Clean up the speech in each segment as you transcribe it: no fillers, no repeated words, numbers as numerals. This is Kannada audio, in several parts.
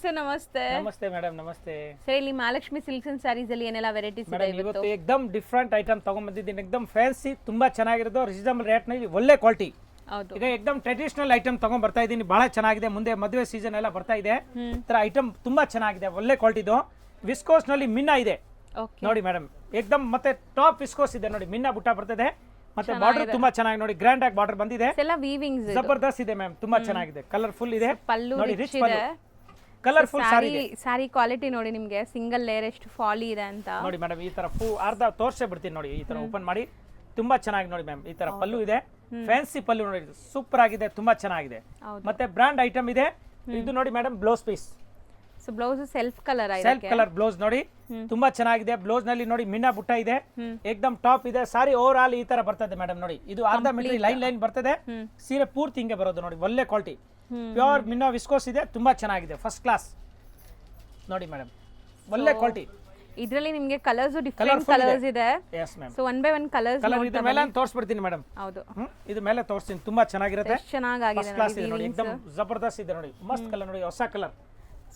ಸರ್ ನಮಸ್ತೆ. ನಮಸ್ತೆ ಮೇಡಮ್, ನಮಸ್ತೆ ಸರ್, ಇಲ್ಲಿ ಮಹಾಲಕ್ಷ್ಮಿ ಸಿಲ್ಕ್ಸ್ ಅಂಡ್ ಸ್ಯಾರೀಸ್ ಅಲ್ಲಿ ಏನೆಲ್ಲ ವೆರೈಟೀಸ್ ಇದೆ ಮೇಡಮ್. ಇವತ್ತು? ಇವತ್ತು ಎಕ್ದಮ್ ಡಿಫ್ರೆಂಟ್ ಐಟಮ್ ತಗೊಂಡ್ಬಂದಿದ್ದೀನಿ. ಎಕ್ದಮ್ ಫ್ಯಾನ್ಸಿ, ತುಂಬಾ ಚೆನ್ನಾಗಿರೋದು, ರೀಸನಬಲ್ ರೇಟ್ ನಲ್ಲಿ ಒಳ್ಳೆ ಕ್ವಾಲಿಟಿ. ಹೌದು. ಈಗ ಎಕ್ದಮ್ ಟ್ರೆಡಿಷನಲ್ ಐಟಮ್ ತಗೊಂಡ್ ಬರ್ತಾ ಇದ್ದೀನಿ. ಬಹಳ ಚೆನ್ನಾಗಿದೆ. ಮುಂದೆ ಮದುವೆ ಸೀಸನ್ ಎಲ್ಲ ಬರ್ತಾ ಇದೆ. ಈ ತರ ಐಟಮ್ ತುಂಬಾ ಚೆನ್ನಾಗಿದೆ, ಒಳ್ಳೆ ಕ್ವಾಲಿಟಿದು. ವಿಸ್ಕೋಸ್ ನಲ್ಲಿ ಮಿನ್ನ ಇದೆ ಓಕೆ. ನೋಡಿ ಮೇಡಮ್, ಎಕ್ದಮ್ ಮತ್ತೆ ಟಾಪ್ ವಿಸ್ಕೋಸ್ ಇದೆ ನೋಡಿ. ಮಿನ್ನ ಬುಟ್ಟ ಬರ್ತದೆ. ಮತ್ತೆ ಬಾರ್ಡರ್ ತುಂಬಾ ಚೆನ್ನಾಗಿ ನೋಡಿ, ಗ್ರ್ಯಾಂಡ್ ಆಗಿ ಬಾರ್ಡರ್ ಬಂದಿದೆ. ಎಲ್ಲ ವೀವಿಂಗ್ಸ್ ಜಬರ್ದಸ್ತ್ ಇದೆ ಮ್ಯಾಮ್, ತುಂಬಾ ಚೆನ್ನಾಗಿದೆ. ಕಲರ್ಫುಲ್ ಇದೆ ಪಲ್ಲು ನೋಡಿ, ರಿಚ್ ರಿಚ್ ಇದೆ. ಪಲ್ಲು, ಕಲರ್ಫುಲ್ ಸಾರಿ ಇದೆ ಸಾರಿ ಕ್ವಾಲಿಟಿ ನೋಡಿ, ನಿಮ್ಗೆ ಸಿಂಗಲ್ ಲೇಯರ್ ಎಷ್ಟು ಫಾಲಿ ಇದೆ ಅಂತ ನೋಡಿ ಮೇಡಮ್. ಈ ತರ ಅರ್ಧ ತೋರ್ಸೇ ಬಿಡ್ತೀನಿ ನೋಡಿ. ಈ ತರ ಓಪನ್ ಮಾಡಿ ತುಂಬಾ ಚೆನ್ನಾಗಿ ನೋಡಿ ಮ್ಯಾಮ್. ಈ ತರ ಪಲ್ಲು ಇದೆ, ಫ್ಯಾನ್ಸಿ ಪಲ್ಲು ನೋಡಿ, ಸೂಪರ್ ಆಗಿದೆ, ತುಂಬಾ ಚೆನ್ನಾಗಿದೆ. ಹೌದು. ಮತ್ತೆ ಬ್ರಾಂಡ್ ಐಟಮ್ ಇದೆ. ಇದು ನೋಡಿ madam, blouse piece, so blouse self colour self colour blouse ನೋಡಿ, ತುಂಬಾ ಚೆನ್ನಾಗಿದೆ. ಬ್ಲೌಸ್ ನಲ್ಲಿ ನೋಡಿ ಮಿನ್ನ ಬುಟ್ಟ ಇದೆ, ಏಕ್ದಮ್ ಟಾಪ್ ಇದೆ. ಸಾರಿ ಓವರ್ ಆಲ್ ಈ ತರ ಬರ್ತದೆ ಮೇಡಮ್ ನೋಡಿ. ಇದು ಅರ್ಧ ಮೀಟರ್ ಲೈನ್ ಬರ್ತದೆ. ಸೀರೆ ಪೂರ್ತಿ ಹಿಂಗೆ ಬರೋದು ನೋಡಿ, ಒಳ್ಳೆ ಕ್ವಾಲಿಟಿ. ಪ್ಯೂರ್ ಮಿನ್ನ ವಿಸ್ಕೋಸ್ ಇದೆ, ತುಂಬಾ ಚೆನ್ನಾಗಿದೆ, ಫಸ್ಟ್ ಕ್ಲಾಸ್ ನೋಡಿ ಮೇಡಮ್, ಒಳ್ಳೆ ಕ್ವಾಲಿಟಿ. ಇದರಲ್ಲಿ ನಿಮ್ಗೆ ಕಲರ್ಸ್ ಡಿಫರೆಂಟ್ ಕಲರ್ಸ್ ಇದೆ. Yes ma'am. So one by one colours colour ಇದ್ರ ಮೇಲೆ ತೋರಿಸ್ಬಿಡ್ತೀನಿ ಮೇಡಮ್. ಹೌದು, ಇದು ಮೇಲೆ ತೋರಿಸ್ತೀನಿ, ತುಂಬಾ ಚೆನ್ನಾಗಿರುತ್ತೆ. ಚೆನ್ನಾಗಿದೆ ಫಸ್ಟ್ ಕ್ಲಾಸ್ ಇದೆ ನೋಡಿ, ಎಕ್ದಮ್ ಜಬರ್ದಸ್ತ್ ಇದೆ ನೋಡಿ, ಮಸ್ತ್ ಕಲರ್ ನೋಡಿ, ಹೊಸ ಕಲರ್.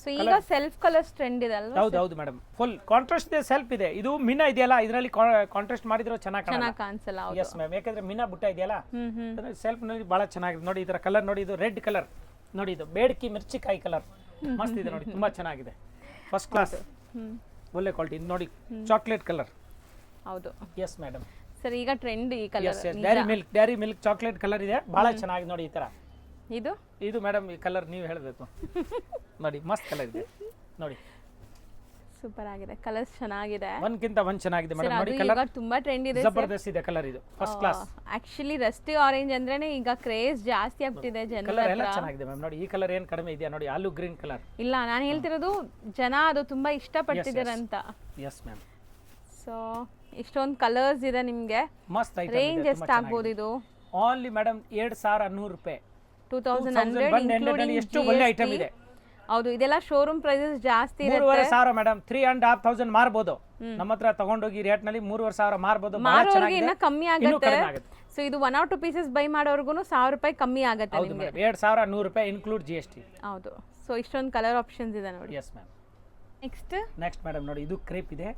ಸೊ ಈಗ ಸೆಲ್ಫ್ ಕಲರ್ಸ್ ಟ್ರೆಂಡ್ ಇದೆ ಅಲ್ವಾ? ಹೌದು ಹೌದು ಮೇಡಮ್, ಫುಲ್ ಕಾಂಟ್ರಾಸ್ಟ್ ಇದೆ, ಸೆಲ್ಫ್ ಇದೆ. ಇದು ಮಿನ್ನ ಇದೆಯಲ್ಲ, ಇದರಲ್ಲಿ ಕಾಂಟ್ರಾಸ್ಟ್ ಮಾಡಿದ್ರು ಚೆನ್ನಾಗಿ ಕಾಣಿಸಲ್ಲ. ಎಸ್ ಮ್ಯಾಮ್, ಯಾಕಂದ್ರೆ ಮಿನ್ನ ಬುಟ್ಟ ಇದೆಯಲ್ಲ, ಸೆಲ್ಫ್ ನಲ್ಲಿ ಬಹಳ ಚೆನ್ನಾಗಿದೆ ನೋಡಿ. ಇದರ ಕಲರ್ ನೋಡಿ, ಇದು ರೆಡ್ ಕಲರ್ ನೋಡಿ, ಇದು ಬೇಡಕಿ ಮಿರ್ಚಿಕಾಯಿ ಕಲರ್, ಮಸ್ತ್ ಇದೆ ನೋಡಿ, ತುಂಬಾ ಚೆನ್ನಾಗಿದೆ, ಫಸ್ಟ್ ಕ್ಲಾಸ್, ಒಳ್ಳೆ ಕ್ವಾಲಿಟಿ. ಇದು ನೋಡಿ, ಚಾಕ್ಲೇಟ್ ಕಲರ್. ಹೌದು. Yes madam. ಸರ್, ಈಗ ಟ್ರೆಂಡ್ ಈ ಕಲರ್. ಡ್ಯಾರಿ ಮಿಲ್ಕ್ ಚಾಕ್ಲೇಟ್ ಕಲರ್ ಇದೆ, ಬಹಳ ಚೆನ್ನಾಗಿದೆ ನೋಡಿ. ಈ ತರ ಇದು ಮೇಡಮ್, ಈ ಕಲರ್ ನೀವು ಹೇಳಬೇಕು ನೋಡಿ, ಮಸ್ತ್ ಕಲರ್ ಇದೆ ನೋಡಿ, ಸೂಪರ್ ಆಗಿದೆ, ಕಲರ್ಸ್ ಚೆನ್ನಾಗಿದೆ, ಒಂದ್ಕಿಂತ ಒಂದ್ ಚೆನ್ನಾಗಿದೆ ಮೇಡಮ್ ನೋಡಿ. ಈಗ ಕಲರ್ ತುಂಬಾ ಟ್ರೆಂಡ್ ಇದೆ, ಜಬರ್ದಸ್ತ್ ಇದೆ ಕಲರ್, ಇದು first class. Actually Rusty orange ಅಂದ್ರೇನೆ ಈಗ ಕ್ರೇಜ್ ಜಾಸ್ತಿ ಆಗ್ತಿದೆ ಜನರ ಕಲರ್ ಎಲ್ಲ ಹತ್ರ. ಚೆನ್ನಾಗಿದೆ ಮ್ಯಾಮ್ ನೋಡಿ. ಈ ಕಲರ್ ಏನ್ ಕಡಿಮೆ ಇದೆಯಾ ನೋಡಿ, ಆಲೂ ಗ್ರೀನ್ ಕಲರ್. ಇಲ್ಲ, ನಾನು ಹೇಳ್ತಿರೋದು ಜನ ಅದು ತುಂಬಾ ಇಷ್ಟಪಡ್ತಿದ್ದಾರೆ ಅಂತ. Yes ma'am. ಸೊ ಇಷ್ಟೊಂದು ಕಲರ್ಸ್ ಇದೆ ನಿಮ್ಗೆ. ಮಸ್ತ್ ಐಟಮ್. ರೇಂಜ್ ಎಷ್ಟು ಆಗ್ಬೋದು ಇದು? ಓನ್ಲಿ ಮೇಡಮ್ 2100 ರೂಪಾಯಿ, 2100 ಎಷ್ಟು ಒಳ್ಳೆ ಐಟಮ್ ಇದೆ. ಹೌದು, ಇದೆಲ್ಲ ಶೋರೂಮ್ ಪ್ರೈಸಸ್ ಜಾಸ್ತಿ ಇರುತ್ತೆ. 3500 ಮೇಡಮ್, 3,500 ಮಾರ್ಬೋದು. ನಮ್ಮ ಹತ್ರ ತಗೊಂಡೋಗಿ ರೇಟ್ ನಲ್ಲಿ 3,500 ಮಾರ್ಬೋದು. ಮಾರೋರ್ಗೆ ಇನ್ನ ಕಮ್ಮಿ ಆಗುತ್ತೆ. ಸೊ ಇದು 1 or 2 ಪೀಸಸ್ ಬೈ ಮಾಡೋರ್ಗು 1000 ರೂಪಾಯಿ ಕಮ್ಮಿ ಆಗುತ್ತೆ ನಿಮಗೆ. 2100 ರೂಪಾಯಿ ಇನ್ಕ್ಲೂಡ್ GST. ಹೌದು. ಸೊ ಇಷ್ಟೊಂದು ಕಲರ್ ಆಪ್ಷನ್ಸ್ ಇದೆ ನೋಡಿ. Yes ma'am. ನೆಕ್ಸ್ಟ್ ಮೇಡಮ್ ನೋಡಿ, ಇದು ಕ್ರೇಪ್ ಇದೆ,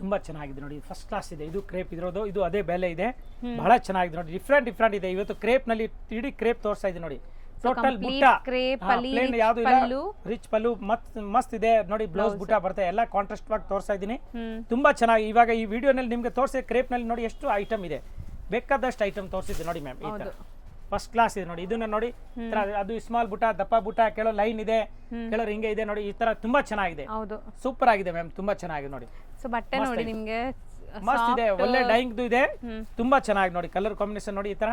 ತುಂಬಾ ಚೆನ್ನಾಗಿದೆ ನೋಡಿ, ಫಸ್ಟ್ ಕ್ಲಾಸ್ ಇದೆ. ಇದು ಕ್ರೇಪ್ ಇರೋದು, ಇದು ಅದೇ ಬೆಲೆ ಇದೆ, ಬಹಳ ಚೆನ್ನಾಗಿದೆ ನೋಡಿ, ಡಿಫ್ರೆಂಟ್ ಇದೆ. ಇವತ್ತು ಕ್ರೇಪ್ ನಲ್ಲಿ ಇಡೀ ಕ್ರೇಪ್ ತೋರಿಸ್ತಾ ಇದೆ ನೋಡಿ. ಟೋಟಲ್ ಬುಟ್ಟ ಪ್ಲೇನ್ ಯಾವುದು ಇಲ್ಲ, ರಿಚ್ ಪಲ್ಲು ಮಸ್ತ್ ಇದೆ ನೋಡಿ. ಬ್ಲೌಸ್ ಬುಟ್ಟ ಬರ್ತದೆ, ಎಲ್ಲ ಕಾಂಟ್ರಾಸ್ಟ್ ಆಗಿ ತೋರಿಸ್ತಾ ಇದೀನಿ, ತುಂಬಾ ಚೆನ್ನಾಗಿ. ಇವಾಗ ಈ ವಿಡಿಯೋನಲ್ಲಿ ನಿಮ್ಗೆ ತೋರಿಸಿ, ಕ್ರೇಪ್ ನಲ್ಲಿ ನೋಡಿ ಎಷ್ಟು ಐಟಮ್ ಇದೆ, ಬೇಕಾದಷ್ಟು ಐಟಮ್ ತೋರಿಸಿದೆ ನೋಡಿ ಮ್ಯಾಮ್. ಈ ತರ ಫಸ್ಟ್ ಕ್ಲಾಸ್ ಇದೆ ನೋಡಿ. ಇದನ್ನ ನೋಡಿ, ಅದು ಸ್ಮಾಲ್ ಬುಟ್ಟ, ದಪ್ಪ ಬುಟ್ಟ, ಕೆಲೋ ಲೈನ್ ಇದೆ, ಕೆಲವರು ಹಿಂಗೆ ಇದೆ ನೋಡಿ. ಈ ತರ ತುಂಬಾ ಚೆನ್ನಾಗಿದೆ, ಸೂಪರ್ ಆಗಿದೆ ಮ್ಯಾಮ್, ತುಂಬಾ ಚೆನ್ನಾಗಿದೆ ನೋಡಿ. ಸೊ ಬಟ್ಟೆ ನೋಡಿ ನಿಮ್ಗೆ ಮಸ್ತ್ ಇದೆ, ಒಳ್ಳೆ ಡೈಯಿಂಗ್ ಇದೆ, ತುಂಬಾ ಚೆನ್ನಾಗಿ ನೋಡಿ. ಕಲರ್ ಕಾಂಬಿನೇಷನ್ ನೋಡಿ, ಈ ತರ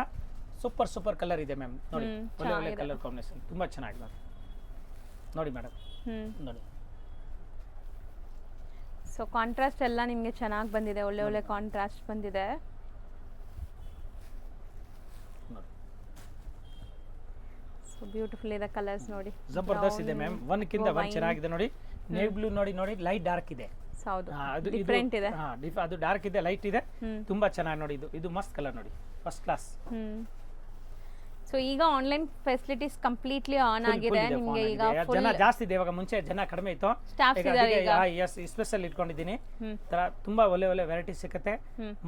ಸೂಪರ್ ಕಲರ್ ಇದೆ ಮ್ಯಾಮ್ ನೋಡಿ, ಒಳ್ಳೆ ಕಲರ್ ಕಾಂಬಿನೇಷನ್, ತುಂಬಾ ಚೆನ್ನಾಗಿದೆ ನೋಡಿ ಮೇಡಮ್ ನೋಡಿ. ಸೊ ಕಾಂಟ್ರಾಸ್ಟ್ ಎಲ್ಲ ನಿಮ್ಗೆ ಚೆನ್ನಾಗಿ ಬಂದಿದೆ, ಒಳ್ಳೆ ಕಾಂಟ್ರಾಸ್ಟ್ ಬಂದಿದೆ. ಸೊ ಬ್ಯೂಟಿಫುಲ್ ಇದೆ ಕಲರ್ಸ್ ನೋಡಿ, ಜಬರ್ದಸ್ತ್ ಇದೆ ಮ್ಯಾಮ್, ಒಂದಕ್ಕಿಂತ ಒಂದ್ ಚೆನ್ನಾಗಿದೆ ನೋಡಿ. ನೇವಿ ಬ್ಲೂ ನೋಡಿ, ಲೈಟ್ ಡಾರ್ಕ್ ಇದೆ. ಹೌದು, ಡಿಫರೆಂಟ್ ಇದೆ. ಅದು ಡಾರ್ಕ್ ಇದೆ, ಲೈಟ್ ಇದೆ, ತುಂಬಾ ಚೆನ್ನಾಗಿ ನೋಡಿ. ಇದು ಮಸ್ತ್ ಕಲರ್ ನೋಡಿ, ಫಸ್ಟ್ ಕ್ಲಾಸ್. ಸೊ ಈಗ ಆನ್ಲೈನ್ ಫೆಸಿಲಿಟೀಸ್ ಕಂಪ್ಲೀಟ್ಲಿ ಆನ್ ಆಗಿದೆ ನಿಮಗೆ. ಈಗ ಜನ ಜಾಸ್ತಿ ಇದೆ, ಇವಾಗ ಮುಂಚೆ ಜನ ಕಡಿಮೆ ಇತ್ತು. ಸ್ಟಾಫ್ಸ್ ಇದ್ದಾರೆ ಈಗ. ಎಸ್, ಸ್ಪೆಷಲ್ ಇಟ್ಕೊಂಡಿದ್ದೀನಿ. ತರ ತುಂಬಾ ಒಳ್ಳೆ ವೆರೈಟಿ ಸಿಗುತ್ತೆ,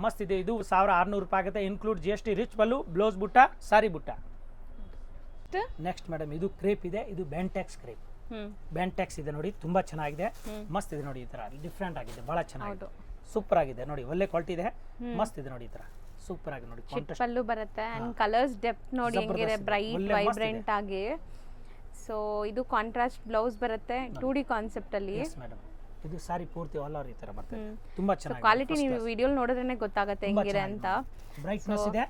ಮಸ್ತ್ ಇದೆ. ಇದು 1600 ರೂಪಾಯಿ ಆಗುತ್ತೆ, ಇನ್ಕ್ಲೂಡ್ GST. ರಿಚ್ ಪಲ್ಲು, ಬ್ಲೌಸ್ ಬುಟ್ಟ, ಸಾರಿ ಬುಟ್ಟ. ನೆಕ್ಸ್ಟ್ ಮೇಡಮ್, ಇದು ಕ್ರೇಪ್ ಇದೆ, ಇದು ಬ್ಯಾಂಟೆಕ್ಸ್ ಇದೆ ನೋಡಿ, ತುಂಬಾ ಚೆನ್ನಾಗಿದೆ, ಮಸ್ತ್ ಇದೆ ನೋಡಿ. ಈ ತರ ಡಿಫ್ರೆಂಟ್ ಆಗಿದೆ, ಬಹಳ ಚೆನ್ನಾಗಿದೆ, ಸೂಪರ್ ಆಗಿದೆ ನೋಡಿ, ಒಳ್ಳೆ ಕ್ವಾಲಿಟಿ ಇದೆ, ಮಸ್ತ್ ಇದೆ ನೋಡಿ. ಈ ತರ ಸೂಪರ್ ಆಗಿ ನೋಡಿ, ಪಲ್ಲು ಬರುತ್ತೆ. ಅಂಡ್ ಕಲರ್ಸ್ ಡೆಪ್ತ್ ನೋಡಿ ಹೆಂಗಿದೆ, ಬ್ರೈಟ್ ವೈಬ್ರೆಂಟ್ ಆಗಿ. ಸೊ ಇದು ಕಾಂಟ್ರಾಸ್ಟ್ ಬ್ಲೌಸ್ ಬರುತ್ತೆ, 2D ಕಾನ್ಸೆಪ್ಟ್ ಅಲ್ಲಿ. Yes madam. ಇದು ಸಾರಿ ಪೂರ್ತಿ ಆಲ್ ಓವರ್ ಈ ತರ ಬರುತ್ತೆ, ತುಂಬಾ ಚೆನ್ನಾಗಿದೆ. ಕ್ವಾಲಿಟಿ ನೀವು ವಿಡಿಯೋ ನೋಡಿದ್ರೇನೆ ಗೊತ್ತಾಗುತ್ತೆ ಹೆಂಗಿದೆ ಅಂತ. ಬ್ರೈಟ್ನೆಸ್ ಇದೆ,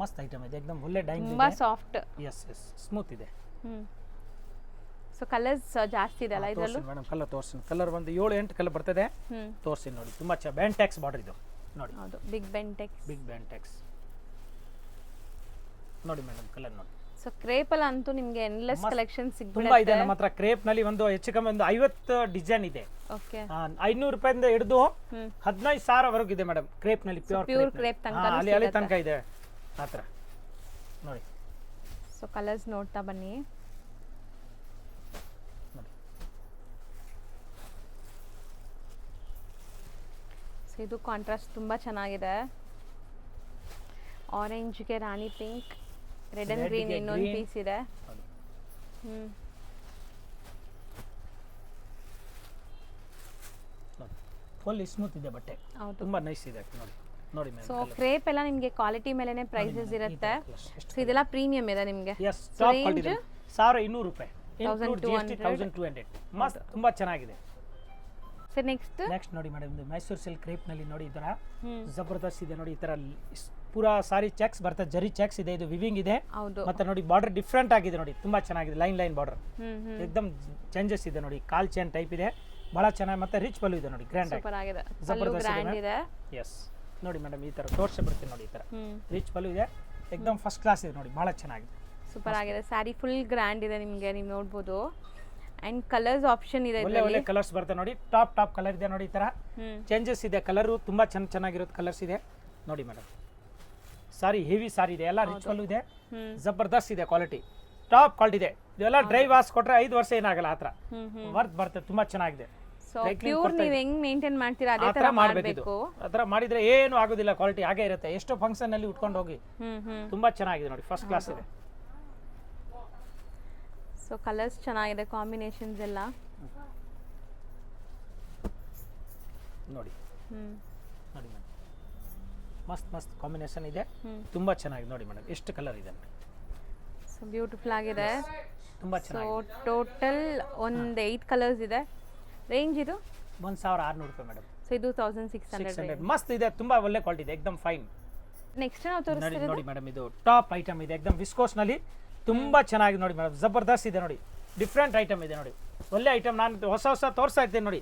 ಮಸ್ತ್ ಐಟಮ್ ಇದೆ, एकदम ಒಳ್ಳೆ ಡೈಯಿಂಗ್ ಇದೆ, ತುಂಬಾ ಸಾಫ್ಟ್. ಎಸ್ ಸ್ಮೂತ್ ಇದೆ. ಸೊ ಕಲರ್ಸ್ ಜಾಸ್ತಿ ಇದೆ ಅಲ್ಲ ಇದರಲ್ಲೂ ಮೇಡಮ್. ಕಲರ್ ತೋರಿಸಿ, ಕಲರ್ ಒಂದು 7-8 ಕಲರ್ ಬರ್ತದೆ, ತೋರಿಸಿ ನೋಡಿ. ತುಂಬಾ ಬ್ಯಾಂಟೆಕ್ಸ್ ಬಾರ್ಡರ್ ಇದು ನೋಡಿ. ಹೌದು, ಬಿಗ್ ಬ್ಯಾಂಟೆಕ್ಸ್ ನೋಡಿ ಮೇಡಮ್, ಕಲರ್ ನೋಡಿ. ಸೊ ಕ್ರೇಪ್ ಅಲ್ಲಿ ಅಂತೂ ನಿಮಗೆ ಎಂಡ್ಲೆಸ್ ಕಲೆಕ್ಷನ್ ಸಿಗ್ಬಿಡುತ್ತೆ, ತುಂಬಾ ಇದೆ ನಮ್ಮ ಹತ್ರ. ಕ್ರೇಪ್ ನಲ್ಲಿ ಒಂದು ಹೆಚ್ಚು ಕಮ್ಮಿ ಒಂದು 50 ಡಿಸೈನ್ ಇದೆ. ಓಕೆ, 500 ರೂಪಾಯಿಂದ ಹಿಡಿದು 15,000 ವರೆಗೂ ಇದೆ ಮೇಡಮ್. ಕ್ರೇಪ್ ನಲ್ಲಿ ಪ್ಯೂರ್ ಕ್ರೇಪ್ ತನಕ ಅಲ್ಲಿ ತನಕ ಇದೆ ಆತರ ನೋಡಿ. ಸೊ ಕಲರ್ಸ್ ನೋಡ್ತಾ ಬನ್ನಿ. ಸೊ ಇದು ಕಾಂಟ್ರಾಸ್ಟ್ ತುಂಬ ಚೆನ್ನಾಗಿದೆ. ಆರೆಂಜ್ಗೆ ರಾಣಿ ಪಿಂಕ್, ರೆಡ್ ಅಂಡ್ ಗ್ರೀನ್ ಇನ್ನೊಂದು ಪೀಸ್ ಇದೆ. ಫುಲ್ ಸ್ಮೂತ್ ಇದೆ ಬಟ್ಟೆ, ತುಂಬಾ ನೈಸ್ ಇದೆ ನೋಡಿ. ನೋಡಿ ಮ್ಯಾಮ್, ಸೊ ಕ್ರೇಪ್ ಎಲ್ಲ ನಿಮಗೆ ಕ್ವಾಲಿಟಿ ಮೇಲೆನೆ ಪ್ರೈಸಸ್ ಇರುತ್ತೆ. ಸೊ ಇದೆಲ್ಲ ಪ್ರೀಮಿಯಂ ಇದೆ ನಿಮಗೆ. ಎಸ್, ಟಾಪ್ ಕ್ವಾಲಿಟಿ 1200 ರೂಪಾಯಿ, 1200. ಮಸ್ತ್, ತುಂಬಾ ಚೆನ್ನಾಗಿದೆ. ಸರ್ ನೆಕ್ಸ್ಟ್ ನೋಡಿ ಮೇಡಮ್, ಇದು ಮೈಸೂರು ಸಿಲ್ಕ್ ಕ್ರೇಪ್ ನಲ್ಲಿ ನೋಡಿ ಈ ತರ ಜಬರ್ದಸ್ತ್ ಇದೆ ನೋಡಿ. ಈ ತರ ಪೂರಾ ಸಾರಿ ಚೆಕ್ಸ್ ಬರ್ತದೆ, ಜರಿ ಚೆಕ್ಸ್ ಇದೆ, ಇದು ವಿವಿಂಗ್ ಇದೆ. ಮತ್ತೆ ನೋಡಿ ಬಾರ್ಡರ್ ಡಿಫ್ರೆಂಟ್ ಆಗಿದೆ ನೋಡಿ, ತುಂಬಾ ಚೆನ್ನಾಗಿದೆ. ಲೈನ್ ಬಾರ್ಡರ್ ಏಕದಮ್ ಚೇಂಜಸ್ ಇದೆ ನೋಡಿ, ಕಾಲ್ ಚೈನ್ ಟೈಪ್ ಇದೆ, ಬಹಳ ಚೆನ್ನಾಗಿ. ಮತ್ತೆ ರಿಚ್ ಪಲ್ಲು ಇದೆ ನೋಡಿ, ಗ್ರ್ಯಾಂಡ್ ಸೂಪರ್ ಆಗಿದೆ. ಜಬರ್ದಸ್ತ್ ಇದೆ. ಎಸ್ ನೋಡಿ ಮೇಡಮ್, ಈ ತರ ತೋರ್ಸೆ ಬಿಡ್ತೀನಿ ನೋಡಿ. ಈ ತರ ರಿಚ್ ಪಲ್ಲು ಇದೆ, ಏಕದಮ್ ಫಸ್ಟ್ ಕ್ಲಾಸ್ ಇದೆ ನೋಡಿ, ಬಹಳ ಚೆನ್ನಾಗಿದೆ. ಸೂಪರ್ ಆಗಿದೆ. ಸ್ಯಾರಿ ಫುಲ್ ಗ್ರ್ಯಾಂಡ್ ಇದೆ ನಿಮಗೆ, ನೀವು ನೋಡ್ಬೋದು. ಅಂಡ್ ಕಲರ್ಸ್ ಆಪ್ಷನ್ ಇದೆ, ಒಳ್ಳೆ ಕಲರ್ಸ್ ಬರುತ್ತೆ ನೋಡಿ. ಟಾಪ್ ಕಲರ್ ಇದೆ ನೋಡಿ. ಈ ತರ ಚೇಂಜಸ್ ಇದೆ, ಕಲರ್ ತುಂಬಾ ಚೆನ್ನಾಗಿರೋದು ಕಲರ್ಸ್ ಇದೆ ನೋಡಿ ಮೇಡಮ್. ಸಾರಿ ಹೆವಿ ಸಾರಿ ಇದೆ, ಎಲ್ಲ ರಿಚ್ ಪಲ್ಲು ಇದೆ, ಜಬರ್ದಸ್ತ್ ಇದೆ ಕ್ವಾಲಿಟಿ, ಟಾಪ್ ಕ್ವಾಲಿಟಿ ಇದೆ. ಇದೆಲ್ಲ ಡ್ರೈ ವಾಶ್ ಕೊಟ್ರೆ 5 ವರ್ಷ ಏನಾಗಲ್ಲ, ಆತರ ವರ್ತ್ ಬರುತ್ತೆ, ತುಂಬಾ ಚೆನ್ನಾಗಿದೆ. ಸೊ ಪ್ಯೂರ್ ನೀವು ಹೆಂಗ್ ಮೇಂಟೈನ್ ಮಾಡ್ತೀರಾ ಅದೇ ತರ ಮಾಡಬೇಕು. ಆತರ ಮಾಡಿದ್ರೆ ಏನು ಆಗೋದಿಲ್ಲ, ಕ್ವಾಲಿಟಿ ಹಾಗೆ ಇರುತ್ತೆ. ಎಷ್ಟೋ ಫಂಕ್ಷನ್ ಅಲ್ಲಿ ಉಟ್ಕೊಂಡು ಹೋಗಿ, ತುಂಬಾ ಚೆನ್ನಾಗಿದೆ ನೋಡಿ, ಫಸ್ಟ್ ಕ್ಲಾಸ್ ಇದೆ. ಸೊ ಕಲರ್ಸ್ ಚೆನ್ನಾಗಿದೆ, ಕಾಂಬಿನೇಷನ್ಸ್ ಎಲ್ಲ ನೋಡಿ. ನೋಡಿ ಮೇಡಮ್, ಮಸ್ತ್ ಕಾಂಬಿನೇಷನ್ ಇದೆ, ತುಂಬಾ ಚೆನ್ನಾಗಿದೆ ನೋಡಿ ಮೇಡಮ್. ಎಷ್ಟು ಕಲರ್ ಇದೆ ನೋಡಿ, ಸೊ ಬ್ಯೂಟಿಫುಲ್ ಆಗಿದೆ, ತುಂಬಾ ಚೆನ್ನಾಗಿದೆ. ಸೊ ಟೋಟಲ್ ಒಂದು 8 ಕಲರ್ಸ್ ಇದೆ. ರೇಂಜ್ ಇದು 1600 ರೂಪಾಯಿ ಮೇಡಮ್. ಸೊ ಇದು 1600. ಮಸ್ತ್ ಇದೆ, ತುಂಬಾ ಒಳ್ಳೆ ಕ್ವಾಲಿಟಿ ಇದೆ, ಏಕದಮ್ ಫೈನ್. ನೆಕ್ಸ್ಟ್ ನಾವು ತೋರಿಸ್ತೀವಿ ನೋಡಿ ಮೇಡಮ್, ಇದು ಟಾಪ್ ಐಟಮ್ ಇದೆ, ಏಕದಮ್ ವಿಸ್ಕೋಸ್ ನಲ್ಲಿ ತುಂಬಾ ಚೆನ್ನಾಗಿದೆ ನೋಡಿ ಮೇಡಮ್. ಜಬರ್ದಸ್ತ್ ಇದೆ ನೋಡಿ, ಡಿಫ್ರೆಂಟ್ ಐಟಮ್ ಇದೆ ನೋಡಿ, ಒಳ್ಳೆ ಐಟಮ್. ನಾನು ಹೊಸ ತೋರಿಸ್ತಾ ಇರ್ತೇನೆ ನೋಡಿ.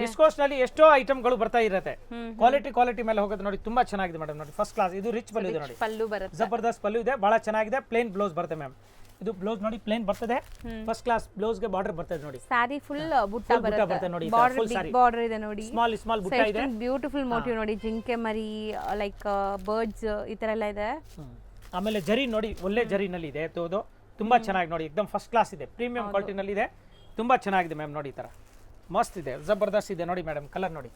ವಿಸ್ಕೋಸ್ ನಲ್ಲಿ ಎಷ್ಟೋ ಐಟಮ್ಗಳು ಬರ್ತಾ ಇರುತ್ತೆ, ಕ್ವಾಲಿಟಿ ಮೇಲೆ ಹೋಗೋದು ನೋಡಿ, ತುಂಬಾ ಚೆನ್ನಾಗಿದೆ ಮೇಡಮ್. ನೋಡಿ ಫಸ್ಟ್ ಕ್ಲಾಸ್, ಇದು ರಿಚ್ ಪಲ್ಲು ಇದೆ ನೋಡಿ, ಪಲ್ಲು ಬರುತ್ತೆ, ಜಬರ್ದಸ್ತ್ ಪಲ್ಲು ಇದೆ, ಬಹಳ ಚೆನ್ನಾಗಿದೆ. ಪ್ಲೇನ್ ಬ್ಲೌಸ್ ಬರುತ್ತೆ ಮ್ಯಾಮ್. ಇದು ಬ್ಲೌಸ್ ನೋಡಿ ಪ್ಲೇನ್ ಬರ್ತದೆ, ಫಸ್ಟ್ ಕ್ಲಾಸ್ ಬ್ಲೌಸ್ ಗೆ ಬಾರ್ಡರ್ ಬರ್ತದೆ ನೋಡಿ. ಸಾರಿ ಫುಲ್ ಬುಟ್ಟ ಬರುತ್ತೆ ನೋಡಿ, ಬಾರ್ಡರ್ ಇದೆ ನೋಡಿ, ಸ್ಮಾಲ್ ಬುಟ್ಟ ಇದೆ. ಬ್ಯೂಟಿಫುಲ್ ಮೋಟಿವ್ ನೋಡಿ, ಜಿಂಕೆ ಮರಿ, ಲೈಕ್ ಬರ್ಡ್ಸ್ ಈ ತರ ಎಲ್ಲ ಇದೆ. ಆಮೇಲೆ ಜರಿ ನೋಡಿ, ಒಳ್ಳೆ ಜರಿನಲ್ಲಿ ಇದೆ, ತುಂಬಾ ಚೆನ್ನಾಗಿ ನೋಡಿ, ಏಕದಮ್ ಫಸ್ಟ್ ಕ್ಲಾಸ್ ಇದೆ, ಪ್ರೀಮಿಯಂ ಕ್ವಾಲಿಟಿ ನಲ್ಲಿ ಇದೆ, ತುಂಬಾ ಚೆನ್ನಾಗಿದೆ ಮ್ಯಾಮ್. ನೋಡಿ ಈ ತರ ಮಸ್ತ್ ಇದೆ, ಜಬರ್ದಸ್ತ್ ಇದೆ ನೋಡಿ ಮೇಡಮ್. ಕಲರ್ ನೋಡಿ,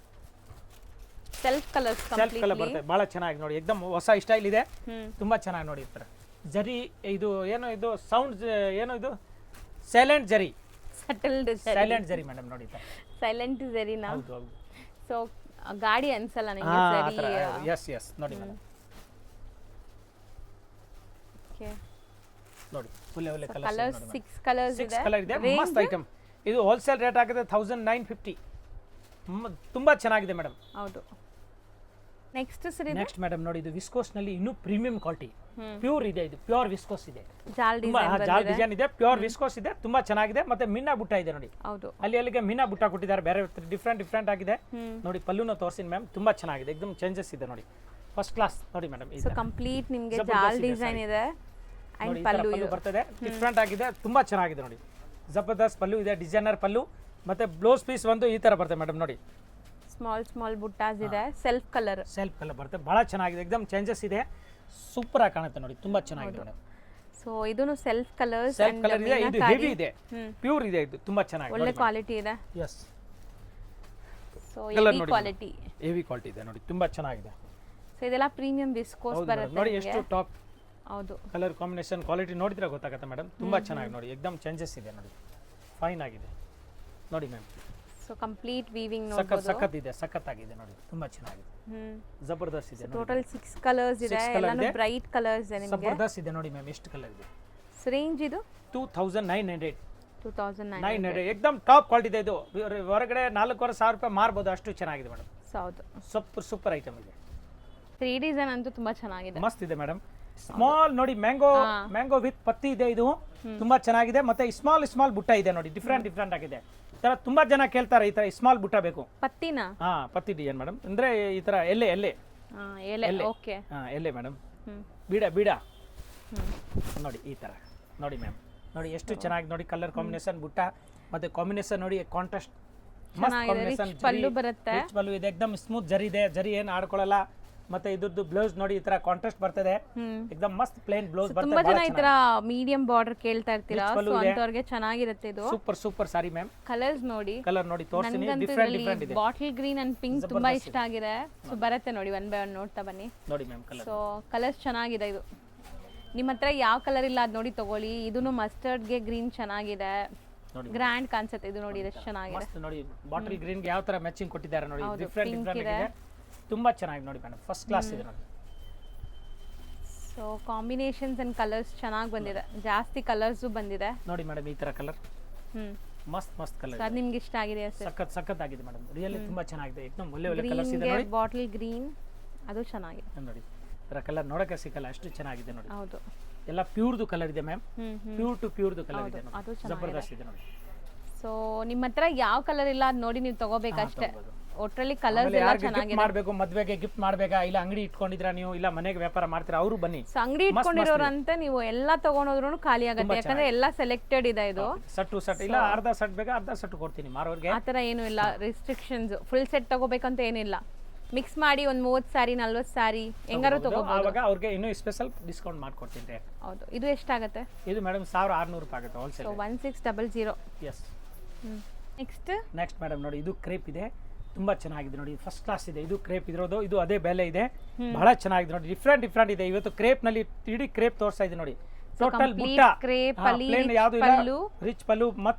ಸೆಲ್ಫ್ ಕಲರ್ ಬರುತ್ತೆ, ಬಹಳ ಚೆನ್ನಾಗಿ ನೋಡಿ, ಏಕದಮ್ ಹೊಸ ಸ್ಟೈಲ್ ಇದೆ, ತುಂಬಾ ಚೆನ್ನಾಗಿ ನೋಡಿ. ಈ ತರ ಜರಿ, ಇದು ಏನು, ಇದು ಸೌಂಡ್ ಏನು, ಇದು ಸೈಲೆಂಟ್ ಜರಿ, ಸೈಲೆಂಟ್ ಜರಿ ಮೇಡಮ್. ನೋಡಿ ಸೈಲೆಂಟ್ ಜರಿನಾ? ಹೌದು. ಸೊ ಗಾಡಿ ಅನ್ಸಲ್ಲ ನಿಮಗೆ ಜರಿ. ಎಸ್ ನೋಡಿ ಮೇಡಮ್. ಓಕೆ ನೋಡಿ, ಒಳ್ಳೆ ಕಲರ್ಸ್ 6 ಕಲರ್ಸ್ ಇದೆ. 6 ಕಲರ್ ಇದೆ, ಮಸ್ತ್ ಐಟಮ್. ಇದು ಹೋಲ್ಸೇಲ್ ರೇಟ್ ಆಗಿದೆ 1950. ತುಂಬಾ ಚೆನ್ನಾಗಿದೆ ಮೇಡಮ್. ಹೌದು. ನೆಕ್ಸ್ಟ್ ಮೇಡಮ್ ನೋಡಿ, ಇದು ವಿಸ್ಕೋಸ್ ನಲ್ಲಿ ಇನ್ನೂ ಪ್ರೀಮಿಯಂ ಕ್ವಾಲಿಟಿ, ಪ್ಯೂರ್ ಇದೆ, ಇದು ಪ್ಯೂರ್ ವಿಸ್ಕೋಸ್ ಇದೆ, ಜಾಲ್ ಡಿಸೈನ್ ಇದೆ, ಪ್ಯೂರ್ ವಿಸ್ಕೋಸ್ ಇದೆ, ತುಂಬಾ ಚೆನ್ನಾಗಿದೆ. ಮತ್ತೆ ಮೀನಾ ಬುಟ್ಟ ಇದೆ ನೋಡಿ, ಹೌದು, ಅಲ್ಲಿಗೆ ಮೀನಾ ಬುಟ್ಟ ಕೊಟ್ಟಿದ್ದಾರೆ, ಬೇರೆ ಡಿಫ್ರೆಂಟ್ ಆಗಿದೆ ನೋಡಿ. ಪಲ್ಲುನ ತೋರಿಸಿನ ಮ್ಯಾಮ್, ತುಂಬಾ ಚೆನ್ನಾಗಿದೆ, ಏಕದಮ್ ಚೇಂಜಸ್ ಇದೆ ನೋಡಿ, ಫಸ್ಟ್ ಕ್ಲಾಸ್ ನೋಡಿ ಮೇಡಮ್. ಸೊ ಕಂಪ್ಲೀಟ್ ನಿಮಗೆ ಜಾಲ್ ಡಿಸೈನ್ ಇದೆ, ಅಂಡ್ ಪಲ್ಲು ಬರ್ತದೆ, ಡಿಫ್ರೆಂಟ್ ಆಗಿದೆ, ತುಂಬಾ ಚೆನ್ನಾಗಿದೆ ನೋಡಿ. ಜಬರ್ದಸ್ತ್ ಪಲ್ಲು ಇದೆ, ಡಿಸೈನರ್ ಪಲ್ಲು, ಮತ್ತೆ ಬ್ಲೌಸ್ ಪೀಸ್ ಒಂದು ಈ ತರ ಬರ್ತದೆ ಮೇಡಮ್. ನೋಡಿ ಸ್ಮಾಲ್ ಬುಟ್ಟಾಸ್ ಇದೆ, ಸೆಲ್ಫ್ ಕಲರ್ ಬರುತ್ತೆ, ಬಹಳ ಚೆನ್ನಾಗಿದೆ, ಏಕದಮ್ ಚೇಂಜಸ್ ಇದೆ, ಸೂಪರ್ ಆಗಿ ಕಾಣುತ್ತೆ ನೋಡಿ, ತುಂಬಾ ಚೆನ್ನಾಗಿದೆ ಮೇಡಮ್. ಸೊ ಇದನ್ನು ಸೆಲ್ಫ್ ಕಲರ್ ಇದೆ, ಇದು ಹೆವಿ ಇದೆ, ಪ್ಯೂರ್ ಇದೆ, ಇದು ತುಂಬಾ ಚೆನ್ನಾಗಿದೆ, ಒಳ್ಳೆ ಕ್ವಾಲಿಟಿ ಇದೆ. ಎಸ್, ಸೊ ಹೆವಿ ಕ್ವಾಲಿಟಿ ಇದೆ ನೋಡಿ, ತುಂಬಾ ಚೆನ್ನಾಗಿದೆ. ಸೊ ಇದೆಲ್ಲ ಪ್ರೀಮಿಯಂ ವಿಸ್ಕೋಸ್ ಬರುತ್ತೆ ನೋಡಿ, ಎಷ್ಟು ಟಾಪ್. ಹೌದು, ಕಲರ್ ಕಾಂಬಿನೇಷನ್ ಕ್ವಾಲಿಟಿ ನೋಡಿದ್ರೆ ಗೊತ್ತಾಗುತ್ತೆ ಮೇಡಮ್, ತುಂಬಾ ಚೆನ್ನಾಗಿ ನೋಡಿ, ಏಕದಮ್ ಚೇಂಜಸ್ ಇದೆ ನೋಡಿ, ಫೈನ್ ಆಗಿದೆ ನೋಡಿ ಮ್ಯಾಮ್. ಸೊ ಕಂಪ್ಲೀಟ್ ವೀವಿಂಗ್ ನೋಡಬಹುದು, ಸಖತ್ತಾಗಿದೆ ನೋಡಿ, ತುಂಬಾ ಚೆನ್ನಾಗಿದೆ, ಜಬರ್ದಸ್ತ್ ಇದೆ. ಟೋಟಲ್ 6 ಕಲರ್ಸ್ ಇದೆ, ಎಲ್ಲಾನು ಬ್ರೈಟ್ ಕಲರ್ಸ್ ಇದೆ ನಿಮಗೆ, ಜಬರ್ದಸ್ತ್ ಇದೆ ನೋಡಿ ಮ್ಯಾಮ್. ಎಷ್ಟು ಕಲರ್ ಇದೆ? ಸೊ ರೇಂಜ್ ಇದು 2900, 2900, ಏಕದಮ್ ಟಾಪ್ ಕ್ವಾಲಿಟಿ ಇದೆ. ಇದು ಹೊರಗಡೆ 4,500 ರೂಪಾಯಿ ಮಾರ್ಬೋದು, ಅಷ್ಟು ಚೆನ್ನಾಗಿದೆ ಮೇಡಮ್. ಹೌದು, ಸೂಪರ್ ಐಟಮ್ ಇದೆ. 3 ಡಿಸೈನ್ ಅಂತೂ ತುಂಬಾ ಚೆನ್ನಾಗಿದೆ, ಮಸ್ತ್ ಇದೆ ಮೇಡಮ್. ಸ್ಮಾಲ್ ನೋಡಿ, ಮ್ಯಾಂಗೋ ವಿತ್ ಪತ್ತಿ ಇದೆ, ಇದು ತುಂಬಾ ಚೆನ್ನಾಗಿದೆ. ಮತ್ತೆ ಸ್ಮಾಲ್ ಬುಟ್ಟ ಇದೆ ನೋಡಿ, ಡಿಫ್ರೆಂಟ್ ಆಗಿದೆ. ಈ ತರ ತುಂಬಾ ಜನ ಕೇಳ್ತಾರೆ, ಈ ತರ ಸ್ಮಾಲ್ ಬುಟ್ಟ ಬೇಕು. ಪತ್ತಿನ ಪತ್ತಿ ಡಿಸೈನ್ ಮೇಡಮ್, ಅಂದ್ರೆ ಈ ತರ ಎಲೆ ಓಕೆ, ಎಲೆ ಮೇಡಮ್, ಬೀಡ ನೋಡಿ, ಈ ತರ ನೋಡಿ ಮ್ಯಾಮ್. ನೋಡಿ ಎಷ್ಟು ಚೆನ್ನಾಗಿ ನೋಡಿ, ಕಲರ್ ಕಾಂಬಿನೇಷನ್, ಬುಟ್ಟ ಮತ್ತೆ ಕಾಂಬಿನೇಷನ್ ನೋಡಿ, ಕಾಂಟ್ರಾಸ್ಟ್ ಮಸ್ತ್ ಕಾಂಬಿನೇಷನ್. ಪಲ್ಲು ಬರುತ್ತೆ, ಪಲ್ಲು ಇದೆ, ಏಕದಮ್ ಸ್ಮೂತ್ ಜರಿ ಇದೆ, ಜರಿ ಏನು ಆಡ್ಕೊಳ್ಳಲ್ಲ, ಮತ್ತೆ ಇದ್ರದ್ದು ಬ್ಲೌಸ್ ನೋಡಿ ಈ ತರ ಕಾಂಟ್ರಾಸ್ಟ್ ಬರ್ತದೆ ಎಕ್ದಮ್ ಮಸ್ತ್ ಪ್ಲೇನ್ ಬ್ಲೌಸ್ ತುಂಬಾ ಬರ್ತದೆ ಜನ ಈ ತರ ಮೀಡಿಯಂ ಬಾರ್ಡರ್ ಕೇಳ್ತಾ ಇರ್ತೀರಾ, ಸೊ ಅಂತವ್ರಿಗೆ ಚೆನ್ನಾಗಿರುತ್ತೆ ಇದು. Super super sorry ma'am. Colours ನೋಡಿ, ಕಲರ್ ನೋಡಿ ತೋರಿಸ್ತೀನಿ, ಡಿಫರೆಂಟ್ ಡಿಫರೆಂಟ್ ಇದೆ. ಬಾಟಲ್ ಗ್ರೀನ್ ಅಂಡ್ ಪಿಂಕ್ ತುಂಬಾ ಇಷ್ಟ ಆಗಿದೆ. ಸೊ ಬರುತ್ತೆ ನೋಡಿ, ಒನ್ ಬೈ ಒನ್ ನೋಡ್ತಾ ಬನ್ನಿ. ನೋಡಿ ಮ್ಯಾಮ್ ಕಲರ್. ಸೊ ಕಲರ್ಸ್ ಚೆನ್ನಾಗಿದೆ. ಇದು ನಿಮ್ಮ ಹತ್ರ ಯಾವ ಕಲರ್ ಇಲ್ಲ ಅದ್ ನೋಡಿ ತಗೊಳ್ಳಿ. ಇದೂನು ಮಸ್ಟರ್ಡ್ಗೆ ಗ್ರೀನ್ ಚೆನ್ನಾಗಿದೆ, ಗ್ರ್ಯಾಂಡ್ ಕಾನ್ಸೆಪ್ಟ್. ಇದು ನೋಡಿ ಎಷ್ಟು ಚೆನ್ನಾಗಿದೆ, ಮಸ್ತ್ ನೋಡಿ. ಬಾಟಲ್ ಗ್ರೀನ್ ಗೆ ಯಾವ ತರ ಮ್ಯಾಚಿಂಗ್ ಕೊಟ್ಟಿದ್ದಾರೆ ನೋಡಿ, ಡಿಫರೆಂಟ್ ಡಿಫರೆಂಟ್ ಇದೆ, ತುಂಬಾ ಚೆನ್ನಾಗಿದೆ ನೋಡಿ ಮೇಡಮ್, ಫಸ್ಟ್ ಕ್ಲಾಸ್ ಇದೆ ನೋಡಿ. ಸೊ ಕಾಂಬಿನೇಷನ್ಸ್ ಅಂಡ್ ಕಲರ್ಸ್ ಚೆನ್ನಾಗಿ ಬಂದಿದೆ, ಜಾಸ್ತಿ ಕಲರ್ಸ್ ಬಂದಿದೆ ನೋಡಿ ಮೇಡಮ್. ಈ ತರ ಕಲರ್ ಮಸ್ತ್ ಮಸ್ತ್ ಕಲರ್, ಅದು ನಿಮ್ಗೆ ಇಷ್ಟ ಆಗಿದೆ ಸರ್? ಸಖತ್ ಸಖತ್ ಆಗಿದೆ ಮೇಡಮ್, ರಿಯಲಿ ತುಂಬಾ ಚೆನ್ನಾಗಿದೆ, ಏಕದಮ್ ಒಳ್ಳೆ ಒಳ್ಳೆ ಕಲರ್ಸ್ ಇದೆ ನೋಡಿ. ಬಾಟಲ್ ಗ್ರೀನ್ ಅದು ಚೆನ್ನಾಗಿದೆ ನೋಡಿ, ತರ ಕಲರ್ ನೋಡಕ್ಕೆ ಸಿಕ್ಕಲ್ಲ, ಅಷ್ಟು ಚೆನ್ನಾಗಿದೆ ನೋಡಿ. ಹೌದು, ಎಲ್ಲ ಪ್ಯೂರ್ದು ಕಲರ್ ಇದೆ ಮ್ಯಾಮ್, ಪ್ಯೂರ್ ಟು ಪ್ಯೂರ್ದು ಕಲರ್ ಇದೆ ಅದು ನೋಡಿ, ಜಬರ್ದಸ್ತ್ ಇದೆ ನೋಡಿ. ಸೊ ನಿಮ್ಮ ಹತ್ರ ಯಾವ ಕಲರ್ ಇಲ್ಲ ಅದ್ ನೋಡಿ ನೀವು ತಗೋಬೇಕಷ್ಟೇ. ಒಟ್ರಲ್ಲಿ ಕಲರ್ಸ್ ಎಲ್ಲ ಚೆನ್ನಾಗಿದೆ. ಮಾಡಬೇಕು, ಮದ್ವೆಗೆ ಗಿಫ್ಟ್ ಮಾಡ್ಬೇಕಾ, ಇಲ್ಲ ಅಂಗಡಿ ಇಟ್ಕೊಂಡಿದ್ರಾ ನೀವು, ಇಲ್ಲ ಮನೆಗೆ ವ್ಯಾಪಾರ ಮಾಡ್ತೀರಾ, ಅವರು ಬನ್ನಿ. ಸೊ ಅಂಗಡಿ ಇಟ್ಕೊಂಡಿರೋರಂತೆ ನೀವು ಎಲ್ಲ ತಗೊಂಡೋದ್ರು ಖಾಲಿ ಆಗುತ್ತೆ, ಯಾಕಂದ್ರೆ ಎಲ್ಲ ಸೆಲೆಕ್ಟೆಡ್ ಇದೆ. ಇದು ಸಟ್ಟು ಸಟ್ ಇಲ್ಲ, ಅರ್ಧ ಸಟ್ ಬೇಕಾ ಅರ್ಧ ಸಟ್ ಕೊಡ್ತೀನಿ ಮಾರೋರ್ಗೆ, ಆತರ ಏನು ಇಲ್ಲ. ರಿಸ್ಟ್ರಿಕ್ಷನ್ಸ್ ಫುಲ್ ಸೆಟ್ ತಗೋಬೇಕಂತ ಏನಿಲ್ಲ, ಮಿಕ್ಸ್ ಮಾಡಿ ಒಂದು 30 ಸ್ಯಾರಿ 40 ಸ್ಯಾರಿ ಹೆಂಗಾರು ತಗೋಬಹುದು. ಆವಾಗ ಅವ್ರಿಗೆ ಇನ್ನೂ ಸ್ಪೆಷಲ್ ಡಿಸ್ಕೌಂಟ್ ಮಾಡ್ಕೊಡ್ತೀನಿ. ಹೌದು, ಇದು ಎಷ್ಟಾಗುತ್ತೆ? ಇದು ಮೇಡಮ್ 1600 ರೂಪಾಯಿ ಆಗುತ್ತೆ ಹೋಲ್ಸೇಲ್. 1600. ಎಸ್. ನೆಕ್ಸ್ಟ್ ಮೇಡಮ್ ನೋಡಿ, ಇದು ಕ್ರೇಪ್ ಇದೆ, ತುಂಬಾ ಚೆನ್ನಾಗಿದೆ ನೋಡಿ, ಫಸ್ಟ್ ಕ್ಲಾಸ್ ಇದೆ. ಇದು ಕ್ರೇಪ್ ಇರೋದು, ಇದು ಅದೇ ಬೆಲೆ ಇದೆ, ಬಹಳ ಚೆನ್ನಾಗಿದೆ ನೋಡಿ, ಡಿಫರೆಂಟ್ ಡಿಫರೆಂಟ್ ಇದೆ. ಇವತ್ತು ಕ್ರೇಪ್ ನಲ್ಲಿ ಇಡೀ ಕ್ರೇಪ್ ತೋರಿಸ್ತಾ ಇದೆ ನೋಡಿ, ಟೋಟಲ್ ಬುಟ್ಟ ಪ್ಲೇನ್ ಯಾವುದು ಇಲ್ಲ, ರಿಚ್ ಪಲ್ಲು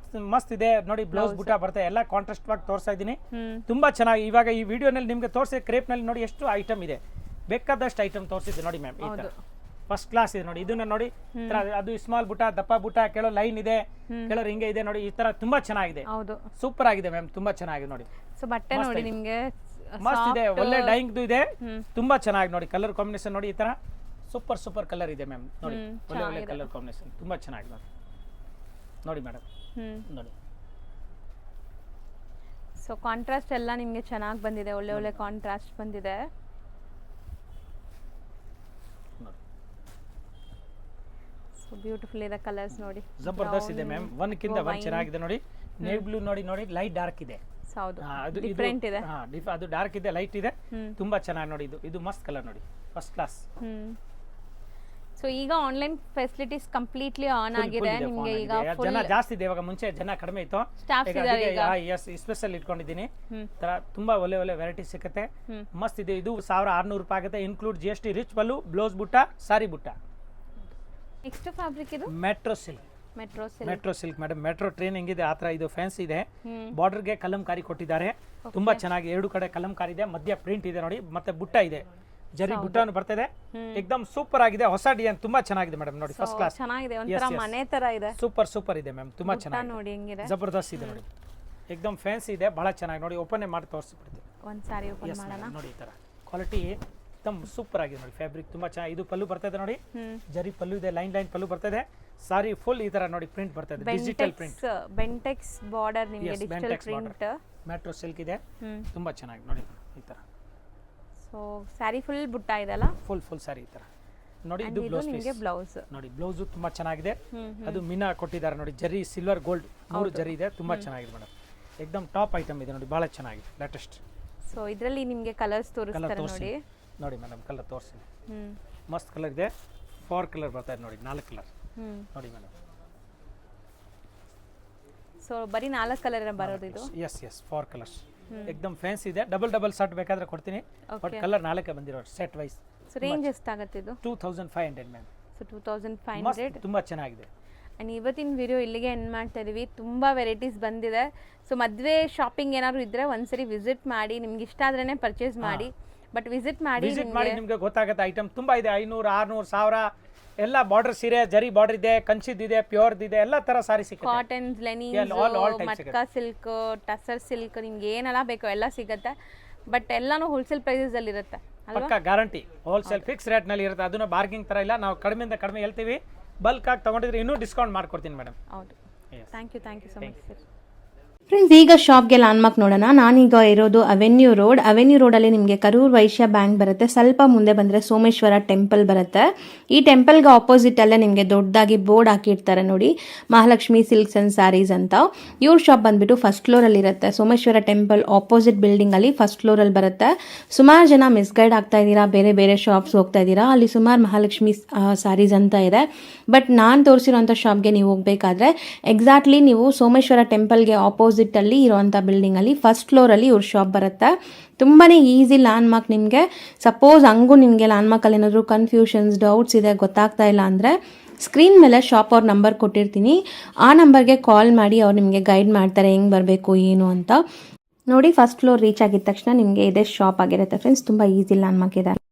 ಮಸ್ತ್ ಇದೆ ನೋಡಿ. ಬ್ಲೌಸ್ ಬುಟ್ಟ ಬರುತ್ತೆ, ಎಲ್ಲ ಕಾಂಟ್ರಾಸ್ಟ್ ಆಗಿ ತೋರಿಸ್ತಾ ಇದೀನಿ, ತುಂಬಾ ಚೆನ್ನಾಗಿ. ಇವಾಗ ಈ ವಿಡಿಯೋನಲ್ಲಿ ನಿಮ್ಗೆ ತೋರಿಸಿದ ಕ್ರೇಪ್ ನಲ್ಲಿ ನೋಡಿ ಎಷ್ಟು ಐಟಮ್ ಇದೆ, ಬೇಕಾದಷ್ಟು ಐಟಮ್ ತೋರಿಸಿದೆ ನೋಡಿ ಮ್ಯಾಮ್. ಈ ತರ ಫಸ್ಟ್ ಕ್ಲಾಸ್ ಇದೆ ನೋಡಿ. ಇದನ್ನ ನೋಡಿ, ಅದು ಸ್ಮಾಲ್ ಬುಟ್ಟ, ದಪ್ಪ ಬುಟ್ಟ, ಕೆಲವು ಲೈನ್ ಇದೆ, ಕೆಲವು ಹಿಂಗೆ ಇದೆ ನೋಡಿ. ಈ ತರ ತುಂಬಾ ಚೆನ್ನಾಗಿದೆ, ಸೂಪರ್ ಆಗಿದೆ ಮ್ಯಾಮ್, ತುಂಬಾ ಚೆನ್ನಾಗಿದೆ ನೋಡಿ. ಸೊ ಬಟ್ಟೆ ನೋಡಿ ನಿಮ್ಗೆ ಮಸ್ತ್ ಇದೆ, ಒಳ್ಳೆ ಡೈಯಿಂಗ್ ಇದೆ, ತುಂಬಾ ಚೆನ್ನಾಗಿದೆ ನೋಡಿ. ಕಲರ್ ಕಾಂಬಿನೇಷನ್ ನೋಡಿ, ಈ ತರ ಸೂಪರ್ ಸೂಪರ್ ಕಲರ್ ಇದೆ ಮ್ಯಾಮ್ ನೋಡಿ, ಒಳ್ಳೆ ಒಳ್ಳೆ ಕಲರ್ ಕಾಂಬಿನೇಷನ್ ತುಂಬಾ ಚೆನ್ನಾಗಿದೆ ನೋಡಿ. ನೋಡಿ ಮೇಡಮ್ ನೋಡಿ. ಸೊ ಕಾಂಟ್ರಾಸ್ಟ್ ಎಲ್ಲ ನಿಮ್ಗೆ ಚೆನ್ನಾಗಿ ಬಂದಿದೆ, ಒಳ್ಳೆ ಒಳ್ಳೆ ಕಾಂಟ್ರಾಸ್ಟ್ ಬಂದಿದೆ. ಸೊ ಬ್ಯೂಟಿಫುಲ್ ಇದೆ ಕಲರ್ಸ್ ನೋಡಿ, ಜಬರ್ದಸ್ತ್ ಇದೆ ಮ್ಯಾಮ್, ಒಂದಕ್ಕಿಂತ ಒಂದು ಚೆನ್ನಾಗಿದೆ ನೋಡಿ. ನೇವಿ ಬ್ಲೂ ನೋಡಿ ನೋಡಿ, ಲೈಟ್ ಡಾರ್ಕ್ ಇದೆ. ಹೌದು, ಅದು ಡಿಫರೆಂಟ್ ಇದೆ. ಅದು ಡಾರ್ಕ್ ಇದೆ, ಲೈಟ್ ಇದೆ, ತುಂಬಾ ಚೆನ್ನಾಗಿ ನೋಡಿ. ಇದು ಮಸ್ತ್ ಕಲರ್ ನೋಡಿ, ಫಸ್ಟ್ ಕ್ಲಾಸ್. ಸೊ ಈಗ ಆನ್ಲೈನ್ ಫೆಸಿಲಿಟೀಸ್ ಕಂಪ್ಲೀಟ್ಲಿ ಆನ್ ಆಗಿದೆ ನಿಮಗೆ. ಈಗ ಜನ ಜಾಸ್ತಿ ಇದೆ, ಇವಾಗ ಮುಂಚೆ ಜನ ಕಡಿಮೆ ಇತ್ತು, ಸ್ಪೆಷಲ್ ಇಟ್ಕೊಂಡಿದ್ದೀನಿ. ತರ ತುಂಬಾ ಒಳ್ಳೆ ಒಳ್ಳೆ ವೆರೈಟಿ ಸಿಗುತ್ತೆ, ಮಸ್ತ್ ಇದೆ. ಇದು 1600 ರೂಪಾಯಿ ಆಗುತ್ತೆ, ಇನ್ಕ್ಲೂಡ್ GST, ರಿಚ್ ಪಲ್ಲು, ಬ್ಲೌಸ್ ಬುಟ್ಟ, ಸಾರಿ ಬುಟ್ಟ. ನೆಕ್ಸ್ಟ್ ಫ್ಯಾಬ್ರಿಕ್ ಇದು metro silk. Metro silk madam, metro train ಹೆಂಗಿದೆ ಆ ತರ ಇದು ಫ್ಯಾನ್ಸಿ ಇದೆ. ಬಾರ್ಡರ್ಗೆ ಕಲಂಕಾರಿ ಕೊಟ್ಟಿದ್ದಾರೆ, ತುಂಬಾ ಚೆನ್ನಾಗಿ. 2 ಕಡೆ ಕಲಂಕಾರಿ ಇದೆ, ಮಧ್ಯ ಪ್ರಿಂಟ್ ಇದೆ ನೋಡಿ, ಮತ್ತೆ ಬುಟ್ಟ ಇದೆ, ಜರಿ ಬುಟ್ಟನು ಬರ್ತದೆ, ಎಕ್ದಮ್ ಸೂಪರ್ ಆಗಿದೆ. ಹೊಸ ಡಿಸೈನ್ ತುಂಬಾ ಚೆನ್ನಾಗಿದೆ ಮೇಡಮ್ ನೋಡಿ, ಫಸ್ಟ್ ಕ್ಲಾಸ್ ಚೆನ್ನಾಗಿದೆ, ಒಂತರ ಮನೆ ತರ ಇದೆ. ಸೂಪರ್ ಸೂಪರ್ ಇದೆ ಮ್ಯಾಮ್, ತುಂಬಾ ಚೆನ್ನಾಗಿ ನೋಡಿ, ಹೆಂಗಿದೆ ಜಬರ್ದಸ್ತ್ ಇದೆ ನೋಡಿ, ಎಕ್ದಮ್ ಫ್ಯಾನ್ಸಿ ಇದೆ, ಬಹಳ ಚೆನ್ನಾಗಿ ನೋಡಿ. ಓಪನ್ ಮಾಡಿ ತೋರಿಸ್ಬಿಡ್ತೀನಿ, ಒಂದು ಸಾರಿ ಓಪನ್ ಮಾಡೋಣ ನೋಡಿ. ಈ ತರ ಕ್ವಾಲಿಟಿ ಎಕ್ದಮ್ ಸೂಪರ್ ಆಗಿದೆ ನೋಡಿ, ಫ್ಯಾಬ್ರಿಕ್ ತುಂಬಾ ಚೆನ್ನಾಗಿ. ಇದು ಪಲ್ಲು ಬರ್ತದೆ ನೋಡಿ, ಜರಿ ಪಲ್ಲು ಇದೆ, ಲೈನ್ ಲೈನ್ ಪಲ್ಲು ಬರ್ತದೆ, ಸಾರಿ ಫುಲ್ ಈ ತರ ನೋಡಿ ಪ್ರಿಂಟ್ ಬರ್ತದೆ, ಡಿಜಿಟಲ್ ಪ್ರಿಂಟ್, ಬೆಂಟೆಕ್ಸ್ ಬಾರ್ಡರ್ ನಿಮಗೆ ಡಿಜಿಟಲ್ ಪ್ರಿಂಟ್. ಮೆಟ್ರೋ ಸಿಲ್ಕ್ ಇದೆ, ತುಂಬಾ ಚೆನ್ನಾಗಿ ನೋಡಿ ಈ ತರ. ಸೊ ಸ್ಯಾರಿ ಫುಲ್ ಬುಟ್ಟ ಇದೆಲ್ಲ, ಫುಲ್ ಸ್ಯಾರಿ ಈ ತರ ನೋಡಿ. ಇದು ಬ್ಲೌಸ್ ನೋಡಿ, ಬ್ಲೌಸ್ ತುಂಬಾ ಚೆನ್ನಾಗಿದೆ. ಅದು ಮೀನಾ ಕೊಟ್ಟಿದ್ದಾರೆ ನೋಡಿ, ಜರಿ ಸಿಲ್ವರ್ ಗೋಲ್ಡ್ 3 ಜರಿ ಇದೆ, ತುಂಬಾ ಚೆನ್ನಾಗಿದೆ ಮೇಡಮ್, ಎಕ್ದಮ್ ಟಾಪ್ ಐಟಮ್ ಇದೆ ನೋಡಿ, ಬಹಳ ಚೆನ್ನಾಗಿದೆ, ಲೇಟೆಸ್ಟ್. ಸೊ ಇದರಲ್ಲಿ ನಿಮಗೆ ಕಲರ್ಸ್ ತೋರಿಸ್ತಾರೆ ನೋಡಿ. ನೋಡಿ ಮೇಡಮ್, ಕಲರ್ ತೋರಿಸಿ, ಮಸ್ತ್ ಕಲರ್ ಇದೆ, 4 ಕಲರ್ ಬರ್ತಾ ಇದೆ ನೋಡಿ, 4 ಕಲರ್ ನೋಡಿ ಮೇಡಮ್. ಸೊ ಬರೀ 4 ಕಲರ್ ಬರೋದು ಇದು? ಎಸ್ 4 ಕಲರ್ಸ್, ಎಕ್ದಮ್ ಫ್ಯಾನ್ಸಿ ಇದೆ. ಡಬಲ್ ಶರ್ಟ್ ಬೇಕಾದ್ರೆ ಕೊಡ್ತೀನಿ, ಬಟ್ ಕಲರ್ 4 ಬಂದಿರೋ ಸೆಟ್ ವೈಸ್. ಸೊ ರೇಂಜ್ ಎಷ್ಟಾಗುತ್ತೆ ಇದು? 2500 ಮ್ಯಾಮ್. ಸೊ 2500 ತುಂಬಾ ಚೆನ್ನಾಗಿದೆ. ಆ್ಯಂಡ್ ಇವತ್ತಿನ ವಿಡಿಯೋ ಇಲ್ಲಿಗೆ ಎಂಡ್ ಮಾಡ್ತಾ ಇದೀವಿ. ತುಂಬ ವೆರೈಟೀಸ್ ಬಂದಿದೆ. ಸೊ ಮದುವೆ ಶಾಪಿಂಗ್ ಏನಾದ್ರು ಇದ್ದರೆ ಒಂದ್ಸರಿ ವಿಸಿಟ್ ಮಾಡಿ, ನಿಮ್ಗೆ ಇಷ್ಟ ಆದ್ರೇ ಪರ್ಚೇಸ್ ಮಾಡಿ. ಬಟ್ ವಿಸಿಟ್ ಮಾಡಿ ನಿಮ್ಗೆ ಗೊತ್ತಾಗುತ್ತೆ. ಐಟಮ್ ತುಂಬಾ ಇದೆ, 500, 600, 1000 ಎಲ್ಲ ಬಾರ್ಡರ್ ಸೀರೆ, ಜರಿ ಬಾರ್ಡರ್ ಇದೆ, ಕಂಚಿದ್ ಇದೆ, ಪ್ಯೂರ್ದ್ ಇದೆ, ಎಲ್ಲ ತರ ಸಾರಿ ಸಿಗುತ್ತೆ. ಕಾಟನ್ಸ್, ಲೆನಿನ್ಸ್, ಮಟ್ಕಾ ಸಿಲ್ಕ್, ಟಸರ್ ಸಿಲ್ಕ್, ನಿಮ್ಗೆ ಏನೆಲ್ಲ ಬೇಕೋ ಎಲ್ಲ ಸಿಗುತ್ತೆ. ಬಟ್ ಎಲ್ಲಾನು ಹೋಲ್ಸೇಲ್ ಪ್ರೈಸಸ್ ಅಲ್ಲಿ ಇರುತ್ತೆ ಅಲ್ವಾ? ಪಕ್ಕಾ ಗ್ಯಾರಂಟಿ, ಹೋಲ್ಸೇಲ್ ಫಿಕ್ಸ್ ರೇಟ್ ನಲ್ಲಿ ಇರುತ್ತೆ. ಅದನ್ನ ಬಾರ್ಗಿಂಗ್ ತರ ಇಲ್ಲ, ನಾವು ಕಡಿಮೆಯಿಂದ ಕಡಿಮೆ ಹೇಳ್ತೀವಿ. ಬಲ್ಕ್ ಆಗಿ ತಗೊಂಡಿದ್ರೆ ಇನ್ನೂ ಡಿಸ್ಕೌಂಟ್ ಮಾಡ್ಕೊಡ್ತೀನಿ ಮೇಡಮ್. ಹೌದು, thank you so much sir. Friends, ಈಗ ಶಾಪ್ಗೆ ಲ್ಯಾಂಡ್ಮಾರ್ಕ್ ನೋಡೋಣ. ನಾನೀಗ ಇರೋದು ಅವೆನ್ಯೂ ರೋಡಲ್ಲಿ ನಿಮಗೆ ಕರೂರ್ ವೈಶ್ಯ ಬ್ಯಾಂಕ್ ಬರುತ್ತೆ. ಸ್ವಲ್ಪ ಮುಂದೆ ಬಂದರೆ ಸೋಮೇಶ್ವರ ಟೆಂಪಲ್ ಬರುತ್ತೆ. ಈ ಟೆಂಪಲ್ಗೆ ಆಪೋಸಿಟ್ ಅಲ್ಲೇ ನಿಮಗೆ ದೊಡ್ಡದಾಗಿ ಬೋರ್ಡ್ ಹಾಕಿರ್ತಾರೆ ನೋಡಿ, ಮಹಾಲಕ್ಷ್ಮಿ ಸಿಲ್ಕ್ಸ್ ಆ್ಯಂಡ್ ಸ್ಯಾರೀಸ್ ಅಂತ. ಇವ್ರ ಶಾಪ್ ಬಂದ್ಬಿಟ್ಟು ಫಸ್ಟ್ ಫ್ಲೋರಲ್ಲಿ ಇರುತ್ತೆ. ಸೋಮೇಶ್ವರ ಟೆಂಪಲ್ ಆಪೋಸಿಟ್ ಬಿಲ್ಡಿಂಗಲ್ಲಿ ಫಸ್ಟ್ ಫ್ಲೋರಲ್ಲಿ ಬರುತ್ತೆ. ಸುಮಾರು ಜನ ಮಿಸ್ಗೈಡ್ ಆಗ್ತಾ ಇದ್ದೀರಾ, ಬೇರೆ ಬೇರೆ ಶಾಪ್ಸ್ ಹೋಗ್ತಾ ಇದ್ದೀರಾ. ಅಲ್ಲಿ ಸುಮಾರು ಮಹಾಲಕ್ಷ್ಮಿ ಸ್ಯಾರೀಸ್ ಅಂತ ಇದೆ. ಬಟ್ ನಾನು ತೋರಿಸಿರೋಂಥ ಶಾಪ್ಗೆ ನೀವು ಹೋಗಬೇಕಾದ್ರೆ ಎಕ್ಸಾಕ್ಟ್ಲಿ ನೀವು ಸೋಮೇಶ್ವರ ಟೆಂಪಲ್ಗೆ ಆಪೋಸಿಟಲ್ಲಿ ಇರೋವಂಥ ಬಿಲ್ಡಿಂಗಲ್ಲಿ ಫಸ್ಟ್ ಫ್ಲೋರಲ್ಲಿ ಇವ್ರ ಶಾಪ್ ಬರುತ್ತೆ. ತುಂಬಾ ಈಸಿ ಲ್ಯಾಂಡ್ಮಾರ್ಕ್. ನಿಮಗೆ ಸಪೋಸ್ ಹಂಗೂ ನಿಮಗೆ ಲ್ಯಾಂಡ್ಮಾರ್ಕಲ್ಲಿ ಏನಾದರೂ ಕನ್ಫ್ಯೂಷನ್ಸ್, ಡೌಟ್ಸ್ ಇದೆ, ಗೊತ್ತಾಗ್ತಾ ಇಲ್ಲ ಅಂದರೆ ಸ್ಕ್ರೀನ್ ಮೇಲೆ ಶಾಪ್ ಅವ್ರ ನಂಬರ್ ಕೊಟ್ಟಿರ್ತೀನಿ. ಆ ನಂಬರ್ಗೆ ಕಾಲ್ ಮಾಡಿ ಅವ್ರು ನಿಮಗೆ ಗೈಡ್ ಮಾಡ್ತಾರೆ ಹೆಂಗೆ ಬರಬೇಕು ಏನು ಅಂತ. ನೋಡಿ, ಫಸ್ಟ್ ಫ್ಲೋರ್ ರೀಚ್ ಆಗಿದ ತಕ್ಷಣ ನಿಮಗೆ ಇದೇ ಶಾಪ್ ಆಗಿರುತ್ತೆ ಫ್ರೆಂಡ್ಸ್. ತುಂಬ ಈಸಿ ಲ್ಯಾಂಡ್ಮಾರ್ಕ್ ಇದೆ.